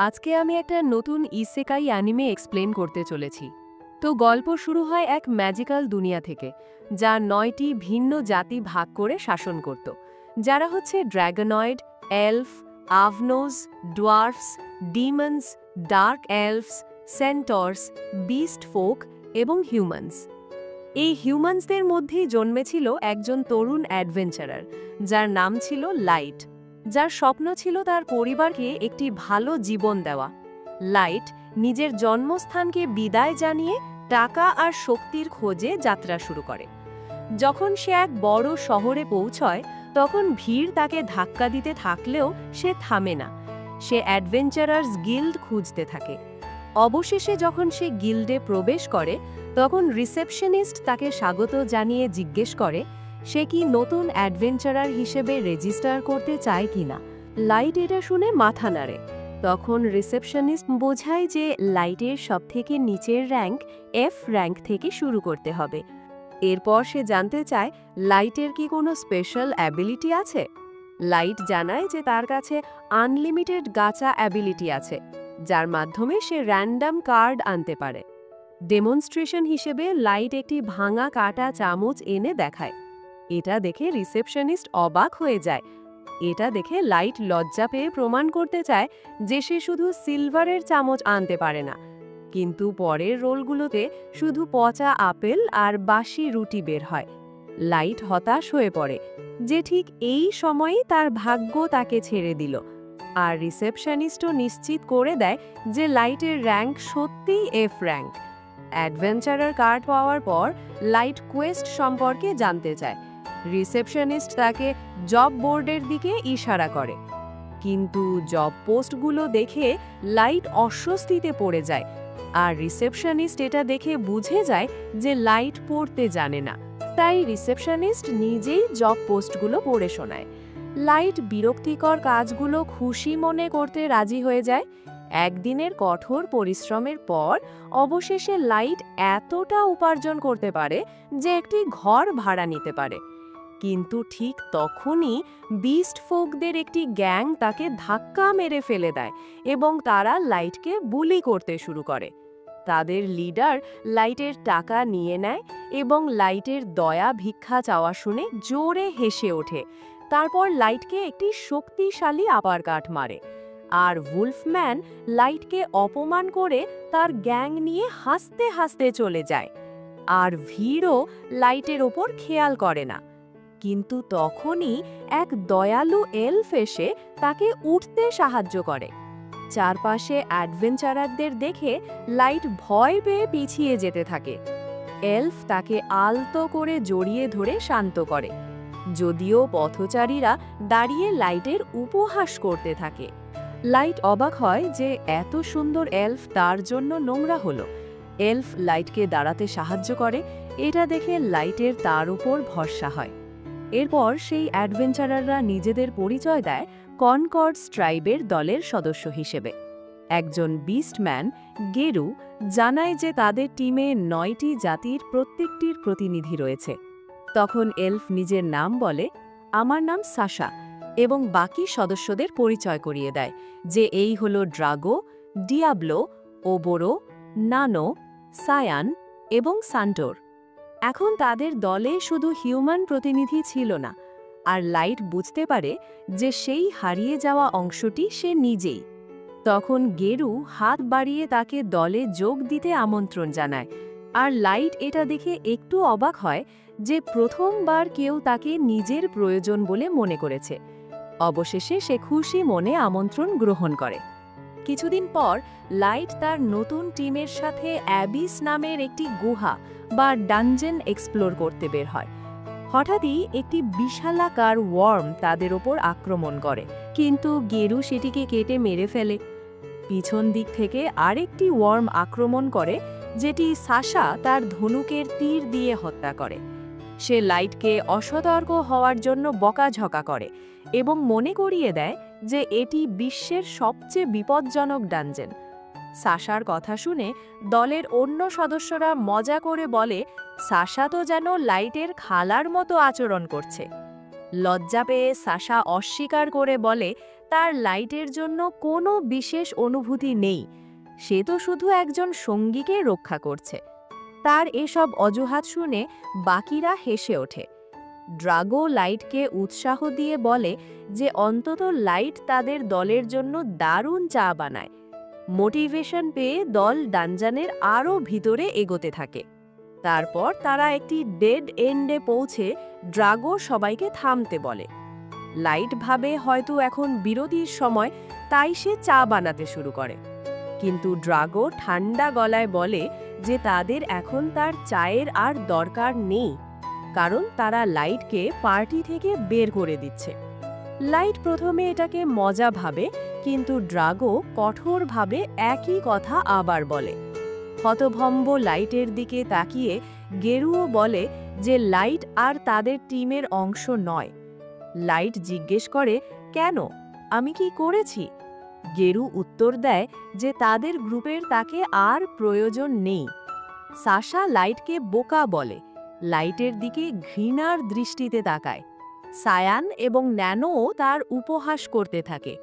আজকে আমি একটা নতুন ইসেকাই অ্যানিমে এক্সপ্লেন করতে চলেছি। তো গল্প শুরু হয় এক ম্যাজিক্যাল দুনিয়া থেকে, যা ৯টি ভিন্ন জাতি ভাগ করে শাসন করত, যারা হচ্ছে ড্র্যাগনয়েড, এলফ, আভনোজ, dwarfs, demons, dark elfs, centaurs, beast folk এবং হিউম্যানস। এই হিউম্যানসদের মধ্যেই জন্মেছিল একজন তরুণ অ্যাডভেঞ্চারার, যার নাম ছিল লাইট, যার স্বপ্ন ছিল তার পরিবারকে একটি ভালো জীবন দেওয়া। লাইট নিজের জন্মস্থানকে বিদায় জানিয়ে টাকা আর শক্তির খোঁজে যাত্রা শুরু করে। যখন সে এক বড় শহরে পৌঁছয়, তখন ভিড় তাকে ধাক্কা দিতে থাকলেও সে থামে না। সে অ্যাডভেঞ্চারার্স গিল্ড খুঁজতে থাকে। অবশেষে যখন সে গিল্ডে প্রবেশ করে, তখন রিসেপশনিস্ট তাকে স্বাগত জানিয়ে জিজ্ঞেস করে সে কি নতুন অ্যাডভেঞ্চারার হিসেবে রেজিস্টার করতে চায় কিনা। লাইট এটা শুনে মাথা নাড়ে। তখন রিসেপশনিস্ট বোঝায় যে লাইটের সবথেকে নিচের র্যাঙ্ক এফ র্যাঙ্ক থেকে শুরু করতে হবে। এরপর সে জানতে চায় লাইটের কি কোনো স্পেশাল অ্যাবিলিটি আছে। লাইট জানায় যে তার কাছে আনলিমিটেড গাচা অ্যাবিলিটি আছে, যার মাধ্যমে সে র্যান্ডম কার্ড আনতে পারে। ডেমনস্ট্রেশন হিসেবে লাইট একটি ভাঙা কাটা চামচ এনে দেখায়। এটা দেখে রিসেপশনিস্ট অবাক হয়ে যায়। এটা দেখে লাইট লজ্জা পেয়ে প্রমাণ করতে চায় যে সে শুধু সিলভারের চামচ আনতে পারে না। কিন্তু পরের রোলগুলোতে শুধু পচা আপেল আর বাসি রুটি বের হয়। লাইট হতাশ হয়ে পড়ে যে ঠিক এই সময়েই তার ভাগ্য তাকে ছেড়ে দিল। আর রিসেপশনিস্টও নিশ্চিত করে দেয় যে লাইটের র্যাঙ্ক সত্যিই এফ র্যাঙ্ক। অ্যাডভেঞ্চারার কার্ড পাওয়ার পর লাইট কোয়েস্ট সম্পর্কে জানতে চায়। রিসেপশনিস্ট তাকে জব বোর্ডের দিকে ইশারা করে, কিন্তু জব পোস্টগুলো দেখে লাইট অস্বস্তিতে পড়ে যায়। আর রিসেপশনিস্ট এটা দেখে বুঝে যায় যে লাইট পড়তে জানে না, তাই রিসেপশনিস্ট নিজেই জব পোস্টগুলো পড়ে শোনায়। লাইট বিরক্তিকর কাজগুলো খুশি মনে করতে রাজি হয়ে যায়। একদিনের কঠোর পরিশ্রমের পর অবশেষে লাইট এতটা উপার্জন করতে পারে যে একটি ঘর ভাড়া নিতে পারে। কিন্তু ঠিক তখনই বিস্ট ফোকদের একটি গ্যাং তাকে ধাক্কা মেরে ফেলে দেয় এবং তারা লাইটকে বুলি করতে শুরু করে। তাদের লিডার লাইটের টাকা নিয়ে নেয় এবং লাইটের দয়া ভিক্ষা চাওয়া শুনে জোরে হেসে ওঠে। তারপর লাইটকে একটি শক্তিশালী আপারকাট মারে। আর উলফম্যান লাইটকে অপমান করে তার গ্যাং নিয়ে হাসতে হাসতে চলে যায়। আর ভিড়ও লাইটের ওপর খেয়াল করে না। কিন্তু তখনই এক দয়ালু এলফ এসে তাকে উঠতে সাহায্য করে। চারপাশে অ্যাডভেঞ্চারারদের দেখে লাইট ভয় পেয়ে পিছিয়ে যেতে থাকে। এলফ তাকে আলতো করে জড়িয়ে ধরে শান্ত করে, যদিও পথচারীরা দাঁড়িয়ে লাইটের উপহাস করতে থাকে। লাইট অবাক হয় যে এত সুন্দর এলফ তার জন্য নোংরা হলো। এলফ লাইটকে দাঁড়াতে সাহায্য করে। এটা দেখে লাইটের তার উপর ভরসা হয়। এরপর সেই অ্যাডভেঞ্চারাররা নিজেদের পরিচয় দেয় কনকর্ডস ট্রাইবের দলের সদস্য হিসেবে। একজন বিস্টম্যান গেরু জানায় যে তাদের টিমে ৯টি জাতির প্রত্যেকটির প্রতিনিধি রয়েছে। তখন এলফ নিজের নাম বলে, আমার নাম সাশা, এবং বাকি সদস্যদের পরিচয় করিয়ে দেয় যে এই হলো ড্রাগো, ডিয়াবলো, ওবোরো, নানো, সায়ান এবং সান্টোর। এখন তাদের দলে শুধু হিউম্যান প্রতিনিধি ছিল না, আর লাইট বুঝতে পারে যে সেই হারিয়ে যাওয়া অংশটি সে নিজেই। তখন গেরু হাত বাড়িয়ে তাকে দলে যোগ দিতে আমন্ত্রণ জানায়। আর লাইট এটা দেখে একটু অবাক হয় যে প্রথমবার কেউ তাকে নিজের প্রয়োজন বলে মনে করেছে। অবশেষে সে খুশি মনে আমন্ত্রণ গ্রহণ করে। কিছুদিন পর লাইট তার নতুন টিমের সাথে অ্যাবিস নামের একটি গুহা বা ডানজেন এক্সপ্লোর করতে বের হয়। হঠাৎই একটি বিশালাকার ওয়ার্ম তাদের ওপর আক্রমণ করে, কিন্তু গেরু সেটিকে কেটে মেরে ফেলে। পিছন দিক থেকে আরেকটি ওয়ার্ম আক্রমণ করে, যেটি সাশা তার ধনুকের তীর দিয়ে হত্যা করে। সে লাইটকে অসতর্ক হওয়ার জন্য বকাঝকা করে এবং মনে করিয়ে দেয় যে এটি বিশ্বের সবচেয়ে বিপজ্জনক ডানজেন। সাশার কথা শুনে দলের অন্য সদস্যরা মজা করে বলে সাশা তো যেন লাইটের খালার মতো আচরণ করছে। লজ্জা পেয়ে সাশা অস্বীকার করে বলে তার লাইটের জন্য কোনো বিশেষ অনুভূতি নেই, সে তো শুধু একজন সঙ্গীকে রক্ষা করছে। তার এসব অজুহাত শুনে বাকিরা হেসে ওঠে। ড্রাগো লাইটকে উৎসাহ দিয়ে বলে যে অন্তত লাইট তাদের দলের জন্য দারুণ চা বানায়। মোটিভেশন পেয়ে দল ডানজানের আরও ভিতরে এগোতে থাকে। তারপর তারা একটি ডেড এন্ডে পৌঁছে ড্রাগো সবাইকে থামতে বলে। লাইট ভাবে হয়তো এখন বিরতির সময়, তাই সে চা বানাতে শুরু করে। কিন্তু ড্রাগো ঠান্ডা গলায় বলে যে তাদের এখন তার চায়ের আর দরকার নেই, কারণ তারা লাইটকে পার্টি থেকে বের করে দিচ্ছে। লাইট প্রথমে এটাকে মজা ভাবে, কিন্তু ড্রাগো কঠোরভাবে একই কথা আবার বলে। হতভম্ব লাইটের দিকে তাকিয়ে গেরুও বলে যে লাইট আর তাদের টিমের অংশ নয়। লাইট জিজ্ঞেস করে, কেন, আমি কি করেছি? গেরু উত্তর দেয় যে তাদের গ্রুপের তাকে আর প্রয়োজন নেই। সাশা লাইটকে বোকা বলে, লাইটের দিকে ঘৃণার দৃষ্টিতে তাকায়। সায়ান এবং ন্যানোও তার উপহাস করতে থাকে,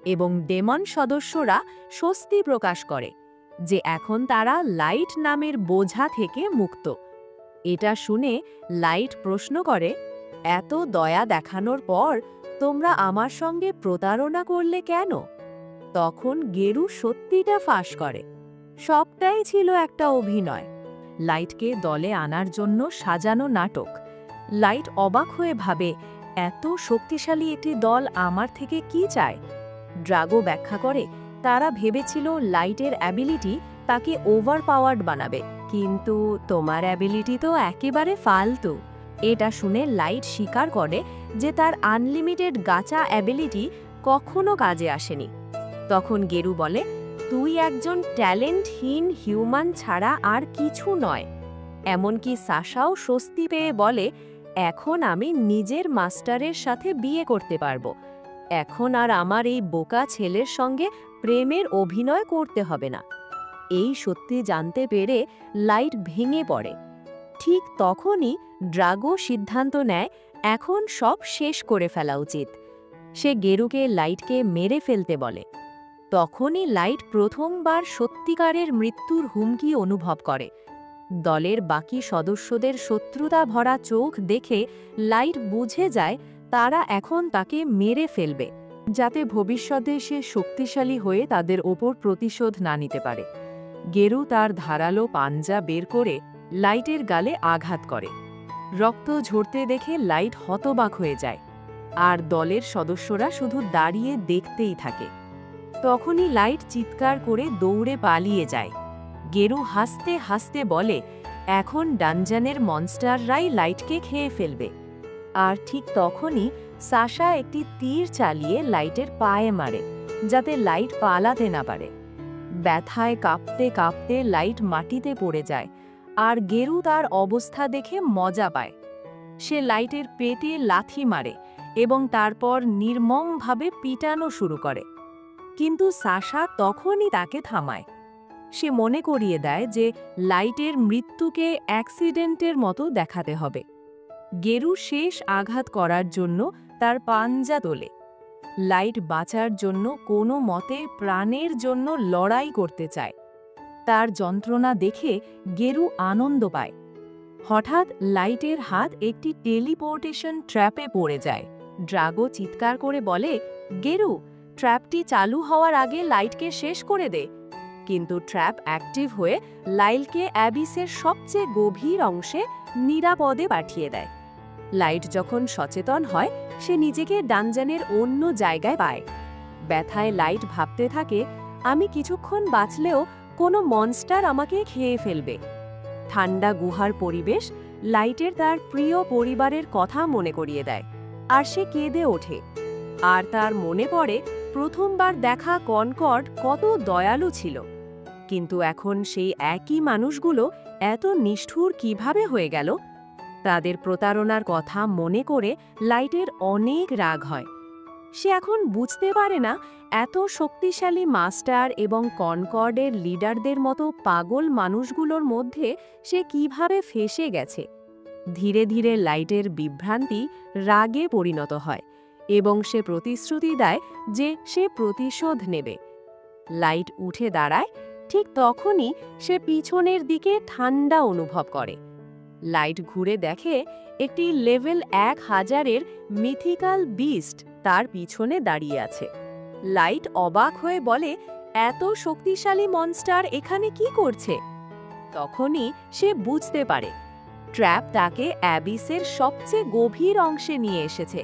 এবং ডেমন সদস্যরা স্বস্তি প্রকাশ করে যে এখন তারা লাইট নামের বোঝা থেকে মুক্ত। এটা শুনে লাইট প্রশ্ন করে, এত দয়া দেখানোর পর তোমরা আমার সঙ্গে প্রতারণা করলে কেন? তখন গেরু সত্যিটা ফাঁস করে, সবটাই ছিল একটা অভিনয়, লাইটকে দলে আনার জন্য সাজানো নাটক। লাইট অবাক হয়ে ভাবে, এত শক্তিশালী একটি দল আমার থেকে কি চায়? ড্রাগো ব্যাখ্যা করে, তারা ভেবেছিল লাইটের অ্যাবিলিটি তাকে ওভারপাওয়ার্ড বানাবে, কিন্তু তোমার অ্যাবিলিটি তো একেবারে ফালতু। এটা শুনে লাইট স্বীকার করে যে তার আনলিমিটেড গাচা অ্যাবিলিটি কখনো কাজে আসেনি। তখন গেরু বলে, তুই একজন ট্যালেন্টহীন হিউম্যান ছাড়া আর কিছু নয়। এমনকি সাশাও স্বস্তি পেয়ে বলে, এখন আমি নিজের মাস্টারের সাথে বিয়ে করতে পারবো। এখন আর আমার এই বোকা ছেলের সঙ্গে প্রেমের অভিনয় করতে হবে না। এই সত্যি জানতে পেরে লাইট ভেঙে পড়ে। ঠিক তখনই ড্রাগো সিদ্ধান্ত নেয় এখন সব শেষ করে ফেলা উচিত। সে গেরুকে লাইটকে মেরে ফেলতে বলে। তখনই লাইট প্রথমবার সত্যিকারের মৃত্যুর হুমকি অনুভব করে। দলের বাকি সদস্যদের শত্রুতা ভরা চোখ দেখে লাইট বুঝে যায় তারা এখন তাকে মেরে ফেলবে, যাতে ভবিষ্যতে সে শক্তিশালী হয়ে তাদের ওপর প্রতিশোধ না নিতে পারে। গেরু তার ধারালো পাঞ্জা বের করে লাইটের গালে আঘাত করে। রক্ত ঝরতে দেখে লাইট হতবাক হয়ে যায়, আর দলের সদস্যরা শুধু দাঁড়িয়ে দেখতেই থাকে। তখনই লাইট চিৎকার করে দৌড়ে পালিয়ে যায়। গেরু হাসতে হাসতে বলে, এখন ডানজানের মনস্টাররাই লাইটকে খেয়ে ফেলবে। আর ঠিক তখনই সাশা একটি তীর চালিয়ে লাইটের পায়ে মারে, যাতে লাইট পালাতে না পারে। ব্যথায় কাঁপতে কাঁপতে লাইট মাটিতে পড়ে যায়, আর গেরু তার অবস্থা দেখে মজা পায়। সে লাইটের পেটে লাথি মারে এবং তারপর নির্মমভাবে পিটানো শুরু করে। কিন্তু সাশা তখনই তাকে থামায়। সে মনে করিয়ে দেয় যে লাইটের মৃত্যুকে অ্যাক্সিডেন্টের মতো দেখাতে হবে। গেরু শেষ আঘাত করার জন্য তার পাঞ্জা তোলে। লাইট বাঁচার জন্য কোনো মতে প্রাণের জন্য লড়াই করতে চায়। তার যন্ত্রণা দেখে গেরু আনন্দ পায়। হঠাৎ লাইটের হাত একটি টেলিপোর্টেশন ট্র্যাপে পড়ে যায়। ড্রাগো চিৎকার করে বলে, গেরু, ট্র্যাপটি চালু হওয়ার আগে লাইটকে শেষ করে দে। কিন্তু ট্র্যাপ অ্যাক্টিভ হয়ে লাইলকে অ্যাবিসের সবচেয়ে গভীর অংশে নিরাপদে পাঠিয়ে দেয়। লাইট যখন সচেতন হয়, সে নিজেকে ডানজানের অন্য জায়গায় পায়। ব্যথায় লাইট ভাবতে থাকে, আমি কিছুক্ষণ বাঁচলেও কোনো মনস্টার আমাকে খেয়ে ফেলবে। ঠান্ডা গুহার পরিবেশ লাইটের তার প্রিয় পরিবারের কথা মনে করিয়ে দেয়, আর সে কেঁদে ওঠে। আর তার মনে পড়ে প্রথমবার দেখা কনকর্ড কত দয়ালু ছিল, কিন্তু এখন সেই একই মানুষগুলো এত নিষ্ঠুর কিভাবে হয়ে গেল। তাদের প্রতারণার কথা মনে করে লাইটের অনেক রাগ হয়। সে এখন বুঝতে পারে না এত শক্তিশালী মাস্টার এবং কনকর্ডের লিডারদের মতো পাগল মানুষগুলোর মধ্যে সে কিভাবে ফেঁসে গেছে। ধীরে ধীরে লাইটের বিভ্রান্তি রাগে পরিণত হয় এবং সে প্রতিশ্রুতি দেয় যে সে প্রতিশোধ নেবে। লাইট উঠে দাঁড়ায়, ঠিক তখনই সে পিছনের দিকে ঠান্ডা অনুভব করে। লাইট ঘুরে দেখে একটি লেভেল 1000-এর মিথিক্যাল বিস্ট তার পিছনে দাঁড়িয়ে আছে। লাইট অবাক হয়ে বলে, এত শক্তিশালী মনস্টার এখানে কি করছে? তখনই সে বুঝতে পারে ট্র্যাপ তাকে অ্যাবিসের সবচেয়ে গভীর অংশে নিয়ে এসেছে,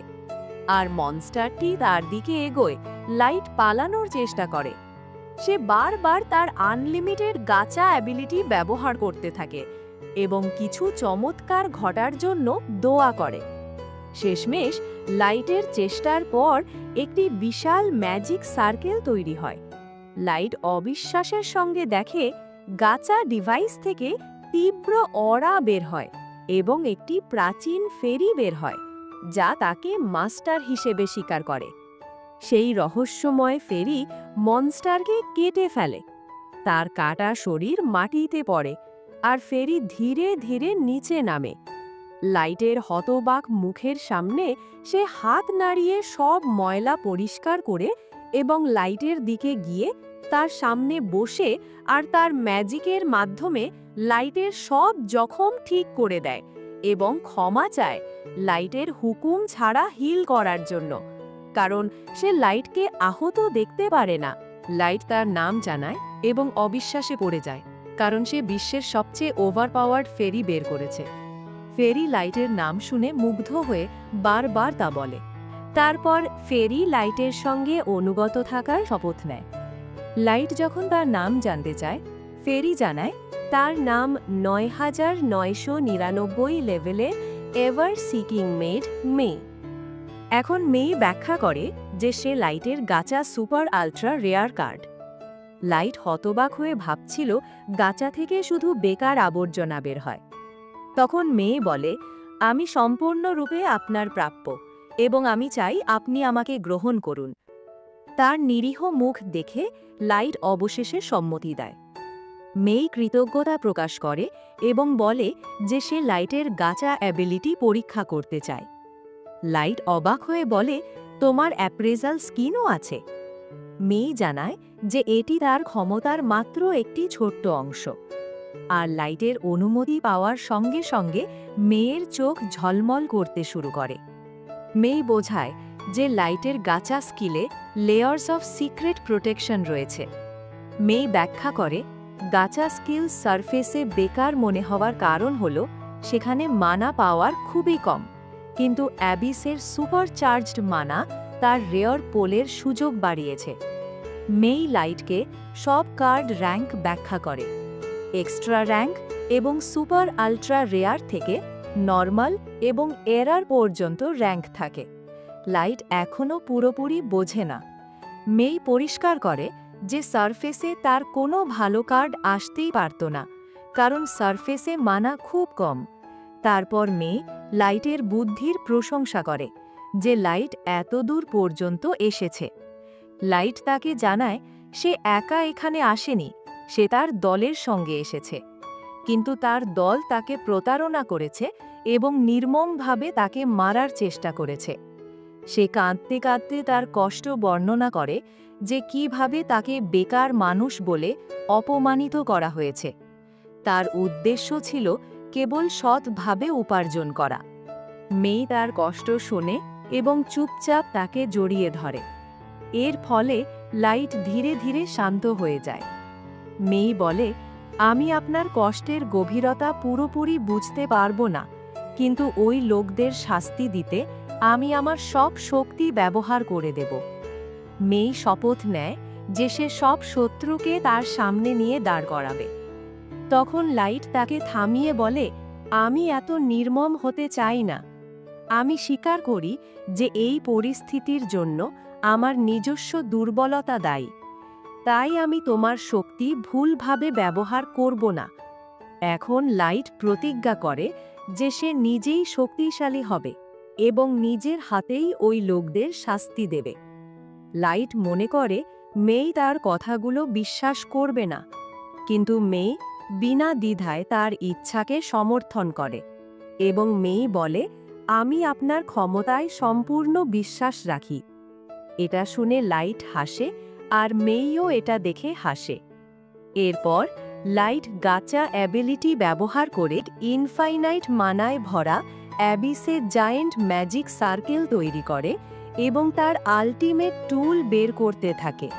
আর মনস্টারটি তার দিকে এগোয়। লাইট পালানোর চেষ্টা করে। সে বারবার তার আনলিমিটেড গাচা অ্যাবিলিটি ব্যবহার করতে থাকে এবং কিছু চমৎকার ঘটার জন্য দোয়া করে। শেষমেশ লাইটের চেষ্টার পর একটি বিশাল ম্যাজিক সার্কেল তৈরি হয়। লাইট অবিশ্বাসের সঙ্গে দেখে গাচা ডিভাইস থেকে তীব্র অরা বের হয় এবং একটি প্রাচীন ফেরি বের হয়, যা তাকে মাস্টার হিসেবে স্বীকার করে। সেই রহস্যময় ফেরি মনস্টারকে কেটে ফেলে। তার কাটা শরীর মাটিতে পড়ে আর ফেরি ধীরে ধীরে নিচে নামে। লাইটের হতবাক মুখের সামনে সে হাত নাড়িয়ে সব ময়লা পরিষ্কার করে এবং লাইটের দিকে গিয়ে তার সামনে বসে আর তার ম্যাজিকের মাধ্যমে লাইটের সব জখম ঠিক করে দেয় এবং ক্ষমা চায় লাইটের হুকুম ছাড়া হিল করার জন্য, কারণ সে লাইটকে আহত দেখতে পারে না। লাইট তার নাম জানায় এবং অবিশ্বাসে পড়ে যায়, কারণ সে বিশ্বের সবচেয়ে ওভারপাওয়ার্ড ফেরি বের করেছে। ফেরি লাইটের নাম শুনে মুগ্ধ হয়ে বারবার তা বলে। তারপর ফেরি লাইটের সঙ্গে অনুগত থাকার শপথ নেয়। লাইট যখন তার নাম জানতে চায়, ফেরি জানায় তার নাম ৯৯৯৯ লেভেলের এভার সিকিং মেড মে। এখন মে ব্যাখ্যা করে যে সে লাইটের গাচা super ultra rare card. Light হতবাক হয়ে ভাবছিল গাচা থেকে শুধু বেকার আবর্জনা বের হয়। তখন মে বলে, আমি সম্পূর্ণরূপে আপনার প্রাপ্য এবং আমি চাই আপনি আমাকে গ্রহণ করুন। তার নিরীহ মুখ দেখে লাইট অবশেষে সম্মতি দেয়। মে কৃতজ্ঞতা প্রকাশ করে এবং বলে যে সে লাইটের গাচা অ্যাবিলিটি পরীক্ষা করতে চায়। লাইট অবাক হয়ে বলে, তোমার অ্যাপ্রেজাল স্কিনও আছে? মে জানায় যে এটি তার ক্ষমতার মাত্র একটি ছোট্ট অংশ। আর লাইটের অনুমতি পাওয়ার সঙ্গে সঙ্গে মেয়ের চোখ ঝলমল করতে শুরু করে। মে বোঝায় যে লাইটের গাচা স্কিলে লেয়ার্স অফ সিক্রেট প্রোটেকশন রয়েছে। মে ব্যাখ্যা করে গাচা স্কিল সারফেসে বেকার মনে হওয়ার কারণ হল সেখানে মানা পাওয়ার খুবই কম, কিন্তু অ্যাবিসের সুপারচার্জড মানা তার রেয়ার পোলের সুযোগ বাড়িয়েছে। মেই লাইটকে সব কার্ড র্যাঙ্ক ব্যাখ্যা করে। এক্সট্রা র্যাঙ্ক এবং সুপার আল্ট্রা রেয়ার থেকে নর্মাল এবং এরার পর্যন্ত র্যাঙ্ক থাকে। লাইট এখনও পুরোপুরি বোঝে না। মেই পরিষ্কার করে যে সারফেসে তার কোনো ভালো কার্ড আসতেই পারত না, কারণ সারফেসে মানা খুব কম। তারপর মে লাইটের বুদ্ধির প্রশংসা করে যে লাইট এত দূর পর্যন্ত এসেছে। লাইট তাকে জানায় সে একা এখানে আসেনি, সে তার দলের সঙ্গে এসেছে, কিন্তু তার দল তাকে প্রতারণা করেছে এবং নির্মমভাবে তাকে মারার চেষ্টা করেছে। সে কাঁদতে কাঁদতে তার কষ্ট বর্ণনা করে যে কিভাবে তাকে বেকার মানুষ বলে অপমানিত করা হয়েছে। তার উদ্দেশ্য ছিল কেবল সৎভাবে উপার্জন করা। মে তার কষ্ট শোনে এবং চুপচাপ তাকে জড়িয়ে ধরে। এর ফলে লাইট ধীরে ধীরে শান্ত হয়ে যায়। মে বলে, আমি আপনার কষ্টের গভীরতা পুরোপুরি বুঝতে পারবো না, কিন্তু ওই লোকদের শাস্তি দিতে আমি আমার সব শক্তি ব্যবহার করে দেব। মে শপথ নেয় যে সে সব শত্রুকে তার সামনে নিয়ে দাঁড় করাবে। তখন লাইট তাকে থামিয়ে বলে, আমি এত নির্মম হতে চাই না। আমি স্বীকার করি যে এই পরিস্থিতির জন্য আমার নিজস্ব দুর্বলতা দায়ী। তাই আমি তোমার শক্তি ভুলভাবে ব্যবহার করব না। এখন লাইট প্রতিজ্ঞা করে যে সে নিজেই শক্তিশালী হবে এবং নিজের হাতেই ওই লোকদের শাস্তি দেবে। লাইট মনে করে মেই তার কথাগুলো বিশ্বাস করবে না, কিন্তু মে বিনা দ্বিধায় তার ইচ্ছাকে সমর্থন করে এবং মেই বলে, আমি আপনার ক্ষমতায় সম্পূর্ণ বিশ্বাস রাখি। এটা শুনে লাইট হাসে আর মেইও এটা দেখে হাসে। এরপর লাইট গাচা অ্যাবিলিটি ব্যবহার করে ইনফাইনাইট মানায় ভরা অ্যাবিসে জায়েন্ট ম্যাজিক সার্কেল তৈরি করে এবং তার আল্টিমেট টুল বের করতে থাকে।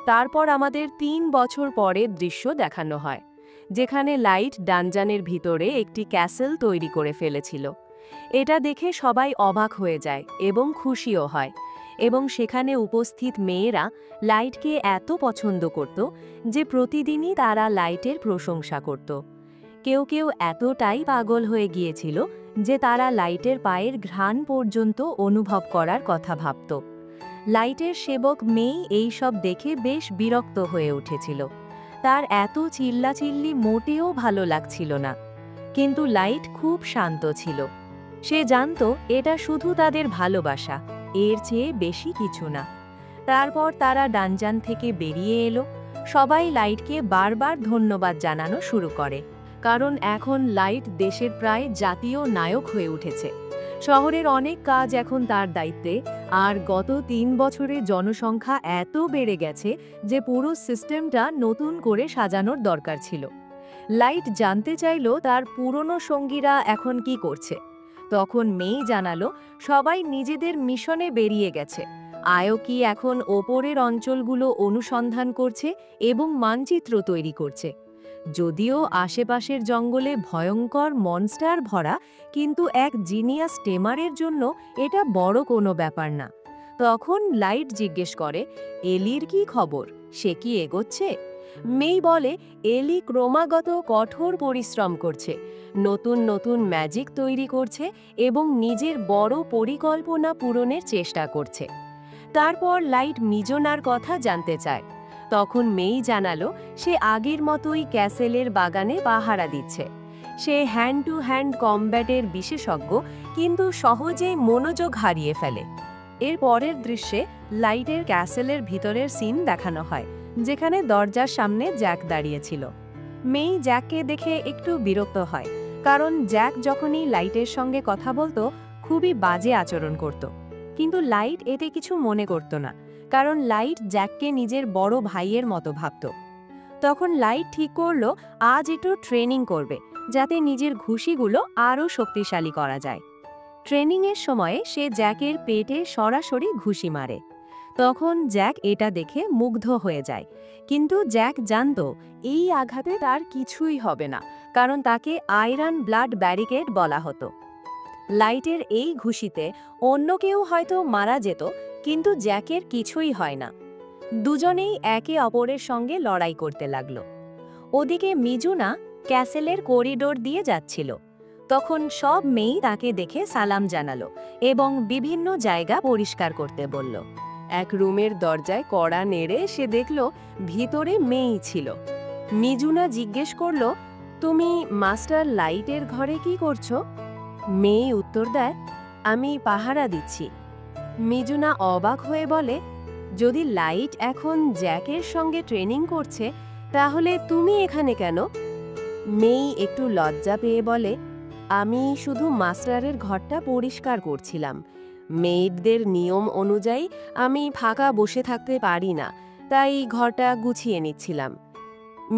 তারপর আমাদের ৩ বছর পরের দৃশ্য দেখানো হয়, যেখানে লাইট ডানজানের ভিতরে একটি ক্যাসেল তৈরি করে ফেলেছিল। এটা দেখে সবাই অবাক হয়ে যায় এবং খুশিও হয়, এবং সেখানে উপস্থিত মেয়েরা লাইটকে এত পছন্দ করত যে প্রতিদিনই তারা লাইটের প্রশংসা করত। কেউ কেউ এতটাই পাগল হয়ে গিয়েছিল যে তারা লাইটের পায়ের ঘ্রাণ পর্যন্ত অনুভব করার কথা ভাবত। লাইটের সেবক মেই এই সব দেখে বেশ বিরক্ত হয়ে উঠেছিল। তার এত চিল্লাচিল্লি মোটেও ভালো লাগছিল না, কিন্তু লাইট খুব শান্ত ছিল। সে জানত এটা শুধু তাদের ভালোবাসা, এর চেয়ে বেশি কিছু না। তারপর তারা ডানজান থেকে বেরিয়ে এলো। সবাই লাইটকে বারবার ধন্যবাদ জানানো শুরু করে, কারণ এখন লাইট দেশের প্রায় জাতীয় নায়ক হয়ে উঠেছে। শহরের অনেক কাজ এখন তার দায়িত্বে, আর গত ৩ বছরে জনসংখ্যা এত বেড়ে গেছে যে পুরো সিস্টেমটা নতুন করে সাজানোর দরকার ছিল। লাইট জানতে চাইল তার পুরনো সঙ্গীরা এখন কি করছে। তখন মেই জানালো সবাই নিজেদের মিশনে বেরিয়ে গেছে। আয়োকি এখন ওপরের অঞ্চলগুলো অনুসন্ধান করছে এবং মানচিত্র তৈরি করছে। যদিও আশেপাশের জঙ্গলে ভয়ঙ্কর মনস্টার ভরা, কিন্তু এক জিনিয়াস টেমারের জন্য এটা বড় কোনো ব্যাপার না। তখন লাইট জিজ্ঞেস করে, এলির কি খবর, সে কি এগোচ্ছে? মেই বলে, এলি ক্রমাগত কঠোর পরিশ্রম করছে, নতুন নতুন ম্যাজিক তৈরি করছে এবং নিজের বড় পরিকল্পনা পূরণের চেষ্টা করছে। তারপর লাইট মিজোনার কথা জানতে চায়। তখন মেই জানালো সে আগের মতোই ক্যাসেলের বাগানে পাহারা দিচ্ছে। সে হ্যান্ড টু হ্যান্ড কমব্যাটের বিশেষজ্ঞ, কিন্তু সহজেই মনোযোগ হারিয়ে ফেলে। এর পরের দৃশ্যে লাইটের ক্যাসেলের ভিতরের সিন দেখানো হয়, যেখানে দরজার সামনে জ্যাক দাঁড়িয়েছিল। মেই জ্যাককে দেখে একটু বিরক্ত হয়, কারণ জ্যাক যখনই লাইটের সঙ্গে কথা বলতো খুবই বাজে আচরণ করত। কিন্তু লাইট এতে কিছু মনে করত না, কারণ লাইট জ্যাককে নিজের বড় ভাইয়ের মতো ভাবত। তখন লাইট ঠিক করলো আজ একটু ট্রেনিং করবে, যাতে নিজের ঘুষিগুলো আরও শক্তিশালী করা যায়। ট্রেনিংয়ের সময়ে সে জ্যাকের পেটে সরাসরি ঘুষি মারে। তখন জ্যাক এটা দেখে মুগ্ধ হয়ে যায়, কিন্তু জ্যাক জানত এই আঘাতে তার কিছুই হবে না, কারণ তাকে আয়রন ব্লাড ব্যারিকেড বলা হতো। লাইটের এই ঘুষিতে অন্য কেউ হয়তো মারা যেত, কিন্তু জ্যাকের কিছুই হয় না। দুজনেই একে অপরের সঙ্গে লড়াই করতে লাগল। ওদিকে মিজুনা ক্যাসেলের করিডোর দিয়ে যাচ্ছিল। তখন সব মেয়ে তাকে দেখে সালাম জানালো এবং বিভিন্ন জায়গা পরিষ্কার করতে বলল। এক রুমের দরজায় কড়া নেড়ে সে দেখল ভিতরে মেয়েই ছিল। মিজুনা জিজ্ঞেস করল, তুমি মাস্টার লাইটের ঘরে কি করছো? মেয়ে উত্তর দেয়, আমি পাহারা দিচ্ছি। মিজুনা অবাক হয়ে বলে, যদি লাইট এখন জ্যাকের সঙ্গে ট্রেনিং করছে, তাহলে তুমি এখানে কেন? মেই একটু লজ্জা পেয়ে বলে, আমি শুধু মাস্টারের ঘরটা পরিষ্কার করছিলাম। মেয়েদের নিয়ম অনুযায়ী আমি ফাঁকা বসে থাকতে পারি না, তাই ঘরটা গুছিয়ে নিচ্ছিলাম।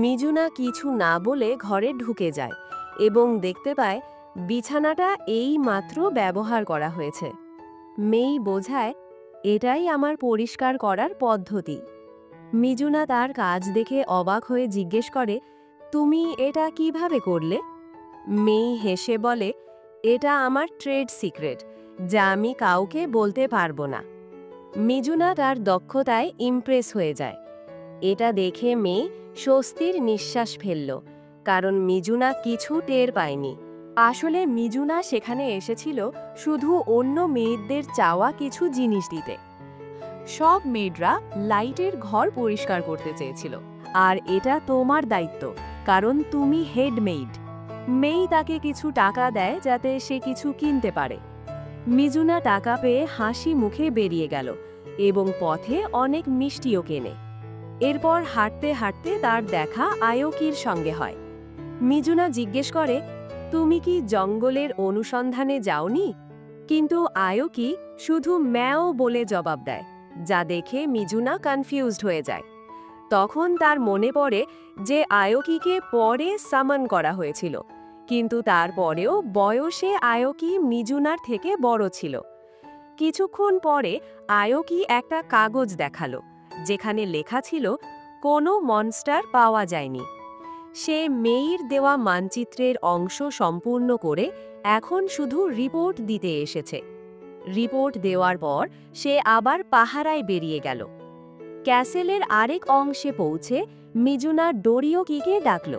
মিজুনা কিছু না বলে ঘরে ঢুকে যায় এবং দেখতে পায় বিছানাটা এই মাত্র ব্যবহার করা হয়েছে। মেই বোঝায়, এটাই আমার পরিষ্কার করার পদ্ধতি। মিজুনা তার কাজ দেখে অবাক হয়ে জিজ্ঞেস করে, তুমি এটা কিভাবে করলে? মেই হেসে বলে, এটা আমার ট্রেড সিক্রেট, যা আমি কাউকে বলতে পারবো না। মিজুনা তার দক্ষতায় ইমপ্রেস হয়ে যায়। এটা দেখে মেই স্বস্তির নিঃশ্বাস ফেলল, কারণ মিজুনা কিছু টের পায়নি। আসলে মিজুনা সেখানে এসেছিল শুধু অন্য মেয়েদের চাওয়া কিছু জিনিস দিতে। সব মেয়েরা লাইটের ঘর পরিষ্কার করতে চেয়েছিল, আর এটা তোমার দায়িত্ব, কারণ তুমি হেডমেইড। মেই তাকে কিছু টাকা দেয় যাতে সে কিছু কিনতে পারে। মিজুনা টাকা পেয়ে হাসি মুখে বেরিয়ে গেল এবং পথে অনেক মিষ্টিও কেনে। এরপর হাঁটতে হাঁটতে তার দেখা আয়োকির সঙ্গে হয়। মিজুনা জিজ্ঞেস করে, তুমি কি জঙ্গলের অনুসন্ধানে যাওনি? কিন্তু আয়োকি শুধু ম্যাও বলে জবাব দেয়, যা দেখে মিজুনা কনফিউজড হয়ে যায়। তখন তার মনে পড়ে যে আয়োকিকে পরে সামন করা হয়েছিল, কিন্তু তারপরেও বয়সে আয়োকি মিজুনার থেকে বড় ছিল। কিছুক্ষণ পরে আয়োকি একটা কাগজ দেখালো, যেখানে লেখা ছিল কোনো মনস্টার পাওয়া যায়নি। সে মেইর দেওয়া মানচিত্রের অংশ সম্পূর্ণ করে এখন শুধু রিপোর্ট দিতে এসেছে। রিপোর্ট দেওয়ার পর সে আবার পাহারায় বেরিয়ে গেল। ক্যাসেলের আরেক অংশে পৌঁছে মিজুনা ডোরিওকিকে ডাকল,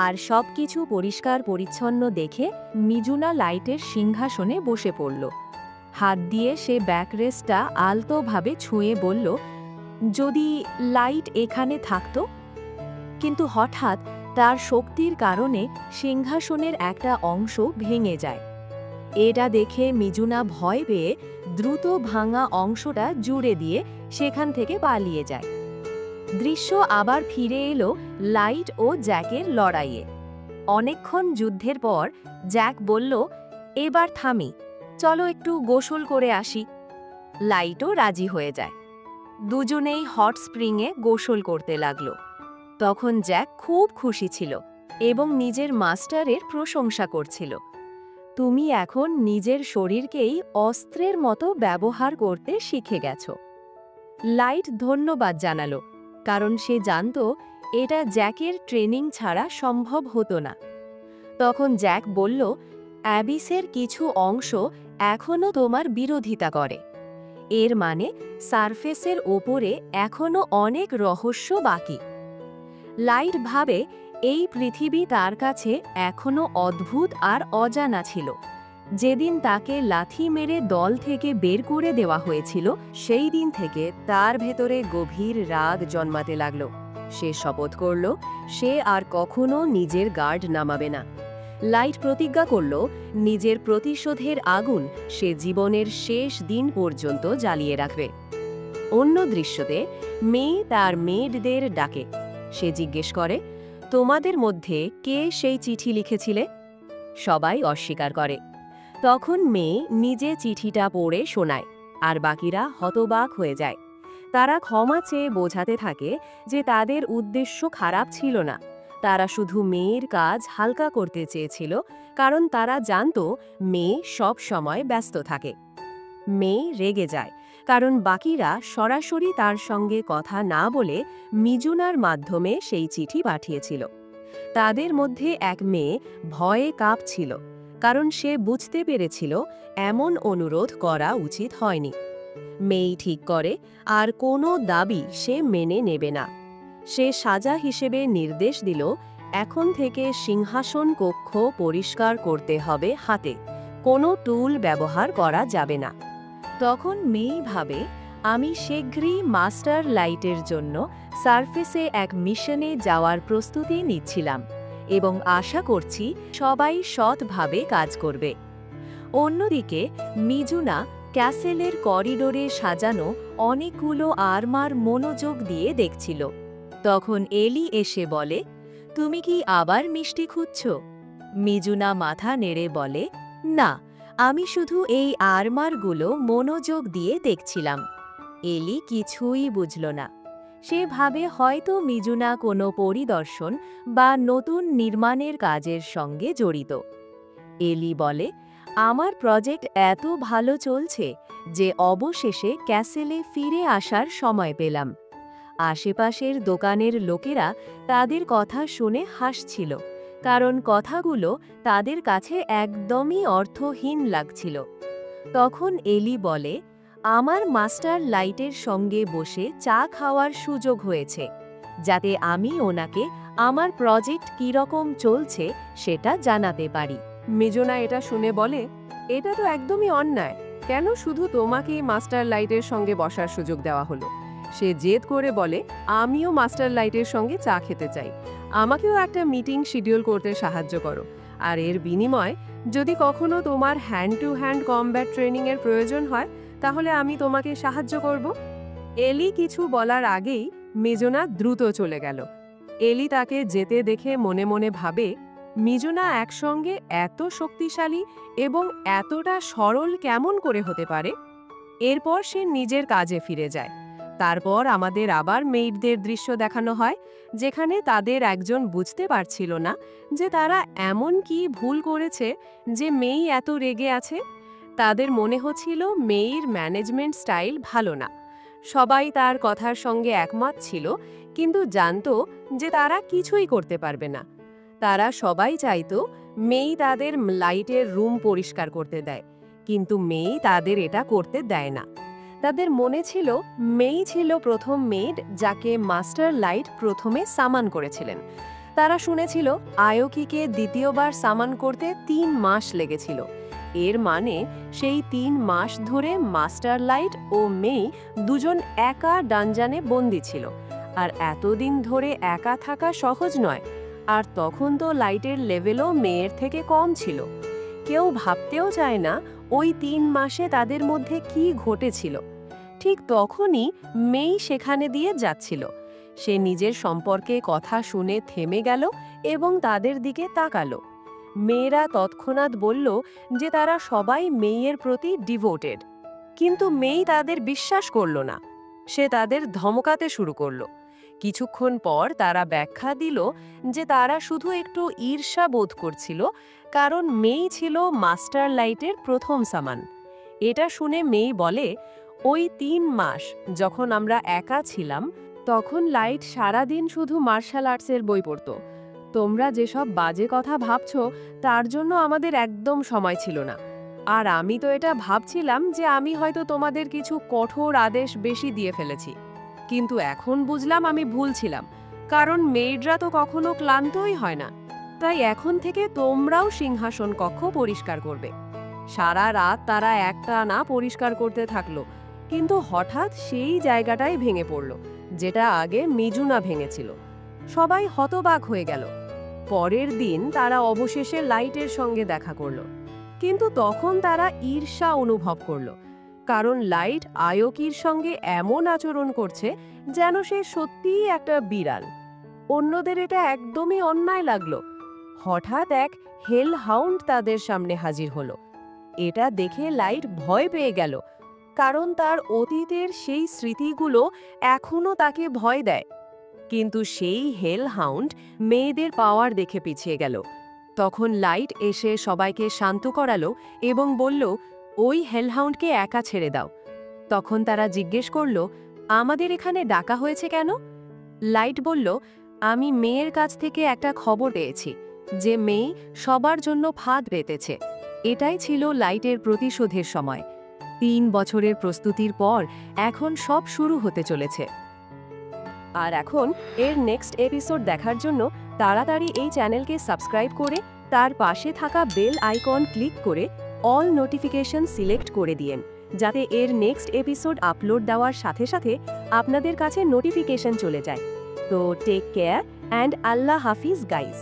আর সবকিছু পরিষ্কার পরিচ্ছন্ন দেখে মিজুনা লাইটের সিংহাসনে বসে পড়ল। হাত দিয়ে সে ব্যাকরেস্টটা আলতোভাবে ছুঁয়ে বলল, যদি লাইট এখানে থাকতো। কিন্তু হঠাৎ তার শক্তির কারণে সিংহাসনের একটা অংশ ভেঙে যায়। এটা দেখে মিজুনা ভয় পেয়ে দ্রুত ভাঙা অংশটা জুড়ে দিয়ে সেখান থেকে পালিয়ে যায়। দৃশ্য আবার ফিরে এলো লাইট ও জ্যাকের লড়াইয়ে। অনেকক্ষণ যুদ্ধের পর জ্যাক বলল, এবার থামি, চলো একটু গোসল করে আসি। লাইটও রাজি হয়ে যায়। দুজনেই হট স্প্রিংয়ে গোসল করতে লাগলো। তখন জ্যাক খুব খুশি ছিল এবং নিজের মাস্টারের প্রশংসা করছিল। তুমি এখন নিজের শরীরকেই অস্ত্রের মতো ব্যবহার করতে শিখে গেছো। লাইট ধন্যবাদ জানালো, কারণ সে জানত এটা জ্যাকের ট্রেনিং ছাড়া সম্ভব হতো না। তখন জ্যাক বলল, অ্যাবিসের কিছু অংশ এখনও তোমার বিরোধিতা করে। এর মানে সারফেসের ওপরে এখনও অনেক রহস্য বাকি। লাইট ভাবে এই পৃথিবী তার কাছে এখনও অদ্ভুত আর অজানা ছিল। যেদিন তাকে লাথি মেরে দল থেকে বের করে দেওয়া হয়েছিল, সেই দিন থেকে তার ভেতরে গভীর রাগ জন্মাতে লাগল। সে শপথ করল সে আর কখনো নিজের গার্ড নামাবে না। লাইট প্রতিজ্ঞা করল নিজের প্রতিশোধের আগুন সে জীবনের শেষ দিন পর্যন্ত জ্বালিয়ে রাখবে। অন্য দৃশ্যতে মেয়ে তার মেয়েদের ডাকে। সে জিজ্ঞেস করে, তোমাদের মধ্যে কে সেই চিঠি লিখেছিলে? সবাই অস্বীকার করে। তখন মেয়ে নিজে চিঠিটা পড়ে শোনায়, আর বাকিরা হতবাক হয়ে যায়। তারা ক্ষমা চেয়ে বোঝাতে থাকে যে তাদের উদ্দেশ্য খারাপ ছিল না, তারা শুধু মেয়ের কাজ হালকা করতে চেয়েছিল, কারণ তারা জানত মেয়ে সব সময় ব্যস্ত থাকে। মেয়ে রেগে যায়, কারণ বাকিরা সরাসরি তার সঙ্গে কথা না বলে মিজুনার মাধ্যমে সেই চিঠি পাঠিয়েছিল। তাদের মধ্যে এক মেয়ে ভয়ে কাঁপছিল, কারণ সে বুঝতে পেরেছিল এমন অনুরোধ করা উচিত হয়নি। মেয়ে ঠিক করে আর কোনো দাবি সে মেনে নেবে না। সে সাজা হিসেবে নির্দেশ দিল, এখন থেকে সিংহাসন কক্ষ পরিষ্কার করতে হবে হাতে, কোনো টুল ব্যবহার করা যাবে না। তখন মেয়ে ভাবে, আমি শীঘ্রই মাস্টার লাইটের জন্য সারফেসে এক মিশনে যাওয়ার প্রস্তুতি নিচ্ছিলাম এবং আশা করছি সবাই সৎভাবে কাজ করবে। অন্যদিকে মিজুনা ক্যাসেলের করিডোরে সাজানো অনেকগুলো আর্মার মনোযোগ দিয়ে দেখছিল। তখন এলি এসে বলে, তুমি কি আবার মিষ্টি খুঁজছো? মিজুনা মাথা নেড়ে বলে, না, আমি শুধু এই আর্মারগুলো মনোযোগ দিয়ে দেখছিলাম। এলি কিছুই বুঝল না। সে ভাবে হয়তো মিজুনা কোনো পরিদর্শন বা নতুন নির্মাণের কাজের সঙ্গে জড়িত। এলি বলে, আমার প্রজেক্ট এত ভালো চলছে যে অবশেষে ক্যাসেলে ফিরে আসার সময় পেলাম। আশেপাশের দোকানের লোকেরা তাদের কথা শুনে হাসছিল, কারণ কথাগুলো তাদের কাছে একদমই অর্থহীন লাগছিল। তখন এলি বলে, আমার মাস্টার লাইটের সঙ্গে বসে চা খাওয়ার সুযোগ হয়েছে, যাতে আমি ওনাকে আমার প্রজেক্ট কীরকম চলছে সেটা জানাতে পারি। মিজুনা এটা শুনে বলে, এটা তো একদমই অন্যায়। কেন শুধু তোমাকেই মাস্টার লাইটের সঙ্গে বসার সুযোগ দেওয়া হলো? সে জেদ করে বলে, আমিও মাস্টার লাইটের সঙ্গে চা খেতে চাই, আমাকেও একটা মিটিং শিডিউল করতে সাহায্য করো, আর এর বিনিময়ে যদি কখনো তোমার হ্যান্ড টু হ্যান্ড কমব্যাট ট্রেনিংয়ের প্রয়োজন হয় তাহলে আমি তোমাকে সাহায্য করব। এলি কিছু বলার আগেই মিজুনা দ্রুত চলে গেল। এলি তাকে যেতে দেখে মনে মনে ভাবে, মিজুনা একসঙ্গে এত শক্তিশালী এবং এতটা সরল কেমন করে হতে পারে? এরপর সে নিজের কাজে ফিরে যায়। তারপর আমাদের আবার মেইডদের দৃশ্য দেখানো হয়, যেখানে তাদের একজন বুঝতে পারছিল না যে তারা এমন কি ভুল করেছে যে মেই এত রেগে আছে। তাদের মনে হচ্ছিল মেইর ম্যানেজমেন্ট স্টাইল ভালো না। সবাই তার কথার সঙ্গে একমত ছিল, কিন্তু জানতো যে তারা কিছুই করতে পারবে না। তারা সবাই চাইতো মেই তাদের লাইটের রুম পরিষ্কার করতে দেয়, কিন্তু মেই তাদের এটা করতে দেয় না। তাদের মনে ছিল মেই ছিল প্রথম মেড যাকে মাস্টার লাইট প্রথমে সামান করেছিলেন। তারা শুনেছিল আয়োকিকে দ্বিতীয়বার সামান করতে 3 মাস লেগেছিল। এর মানে সেই 3 মাস ধরে মাস্টার লাইট ও মেই দুজন একা ডানজানে বন্দী ছিল। আর এতদিন ধরে একা থাকা সহজ নয়। আর তখন তো লাইটের লেভেলও মেয়ের থেকে কম ছিল। কেউ ভাবতেও চায় না ওই 3 মাসে তাদের মধ্যে কি ঘটেছিল। ঠিক তখনই মেই সেখানে দিয়ে যাচ্ছিল। সে নিজের সম্পর্কে কথা শুনে থেমে গেল এবং তাদের দিকে তাকালো। মেয়েরা তৎক্ষণাৎ বলল যে তারা সবাই মেয়ের প্রতি ডিভোটেড। কিন্তু মেই তাদের বিশ্বাস করল না। সে তাদের ধমকাতে শুরু করলো। কিছুক্ষণ পর তারা ব্যাখ্যা দিল যে তারা শুধু একটু ঈর্ষা বোধ করছিল, কারণ মেই ছিল মাস্টার লাইটের প্রথম সামান। এটা শুনে মেই বলে, ওই 3 মাস যখন আমরা একা ছিলাম, তখন লাইট সারাদিন শুধু মার্শাল আর্টসের বই পড়ত। তোমরা যেসব বাজে কথা ভাবছ তার জন্য আমাদের একদম সময় ছিল না। আর আমি তো এটা ভাবছিলাম যে আমি হয়তো তোমাদের কিছু কঠোর আদেশ বেশি দিয়ে ফেলেছি। কিন্তু এখন বুঝলাম আমি ভুল ছিলাম, কারণ মেয়েডরা তো কখনো ক্লান্তই হয় না। তাই এখন থেকে তোমরাও সিংহাসন কক্ষ পরিষ্কার করবে। সারা রাত তারা একটানা পরিষ্কার করতে থাকলো, কিন্তু হঠাৎ সেই জায়গাটাই ভেঙে পড়ল যেটা আগে মিজুনা ভেঙেছিল। সবাই হতবাক হয়ে গেল। পরের দিন তারা অবশেষে লাইটের সঙ্গে দেখা করল, কিন্তু তখন তারা ঈর্ষা অনুভব করল, কারণ লাইট আয়োকির সঙ্গে এমন আচরণ করছে যেন সে সত্যিই একটা বিড়াল। অন্যদের এটা একদমই অন্যায় লাগলো। হঠাৎ এক হেল হাউন্ড তাদের সামনে হাজির হলো। এটা দেখে লাইট ভয় পেয়ে গেল, কারণ তার অতীতের সেই স্মৃতিগুলো এখনো তাকে ভয় দেয়। কিন্তু সেই হেল হাউন্ড মেয়েদের পাওয়ার দেখে পিছিয়ে গেল। তখন লাইট এসে সবাইকে শান্ত করালো এবং বলল, ওই হেলহাউন্ডকে একা ছেড়ে দাও। তখন তারা জিজ্ঞেস করল, আমাদের এখানে ডাকা হয়েছে কেন? লাইট বলল, আমি মেয়ের কাছ থেকে একটা খবর পেয়েছি যে মেয়ে সবার জন্য ফাঁদ পেতেছে। এটাই ছিল লাইটের প্রতিশোধের সময়। 3 বছরের প্রস্তুতির পর এখন সব শুরু হতে চলেছে। আর এখন এর নেক্সট এপিসোড দেখার জন্য তাড়াতাড়ি এই চ্যানেলকে সাবস্ক্রাইব করে তার পাশে থাকা বেল আইকন ক্লিক করে অল নোটিফিকেশন সিলেক্ট করে দিয়েন, যাতে এর নেক্সট এপিসোড আপলোড দেওয়ার সাথে সাথে আপনাদের কাছে নোটিফিকেশন চলে যায়। তো টেক কেয়ার অ্যান্ড আল্লাহ হাফিজ গাইস।